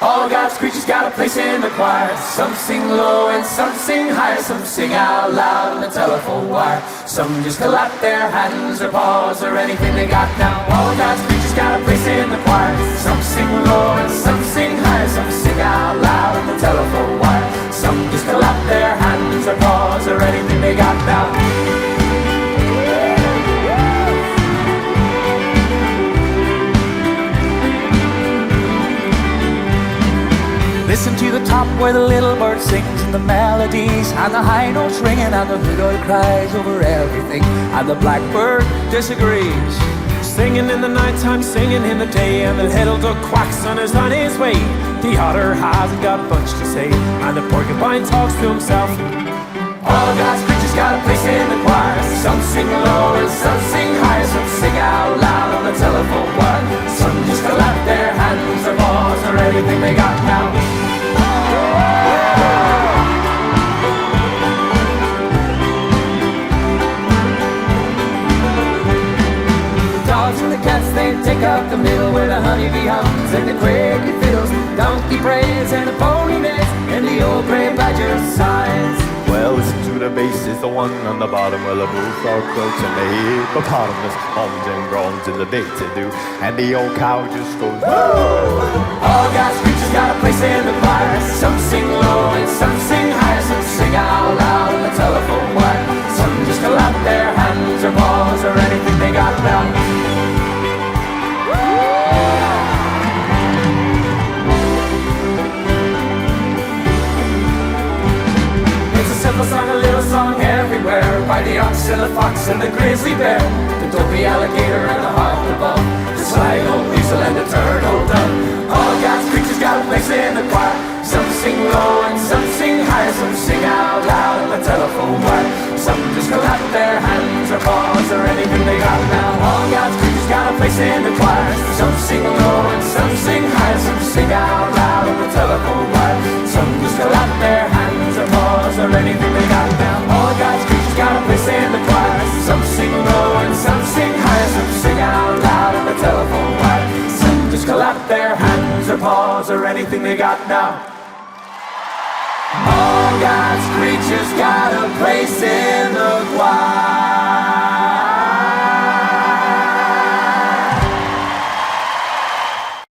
All God's creatures got a place in the choir. Some sing low and some sing high. Some sing out loud on the telephone wire. Some just clap their hands or paws or anything they got now. All God's creatures got a place in the choir. Some sing low and some sing high. Some sing out loud on the telephone wire. Some just clap their hands or paws or anything they got now. Listen to the top where the little bird sings, and the melodies and the high notes ringing, and the hoot owl cries over everything, and the blackbird disagrees. Singing in the nighttime, singing in the day, and the little duck quacks and is on his way. The otter hasn't got much to say, and the porcupine talks to himself. All God's creatures got a place in the choir. Some sing low and some sing high. Some sing out loud on the telephone wire. Some just clap their hands or paws or anything they got now. The dogs and the cats, they take up the middle, where the honeybee hums and the cricket fiddles, donkey prays and the pony neighs, and the old gray badger sighs. Well, listen to the bass, is the one on the bottom. Well, the bullfrog croaks and the hippopotamus hums and groans in the day to do, and the old cow just goes whoa. All God's creatures got a place in the choir. Some sing low and some sing high. Some sing out loud on the telephone wire. Some just clap their hands or paws or anything they got now. A song, a little song everywhere, by the ox and the fox and the grizzly bear, the dopey alligator and the hog-the-bum, the sly old weasel and the turtle dove. All God's creatures got a place in the choir. Some sing low and some sing high. Some sing out loud on the telephone wire. Some just clap their hands or paws or anything they got now. All God's creatures got a place in the choir. Some sing low and some sing high. Some sing out loud on the telephone wire. Some just clap their hands or paws or anything they got now. All God's creatures got a place in the choir. Some sing low and some sing high. Some sing out loud on the telephone wire. Some just clap their hands or paws or anything they got now. All God's creatures got a place in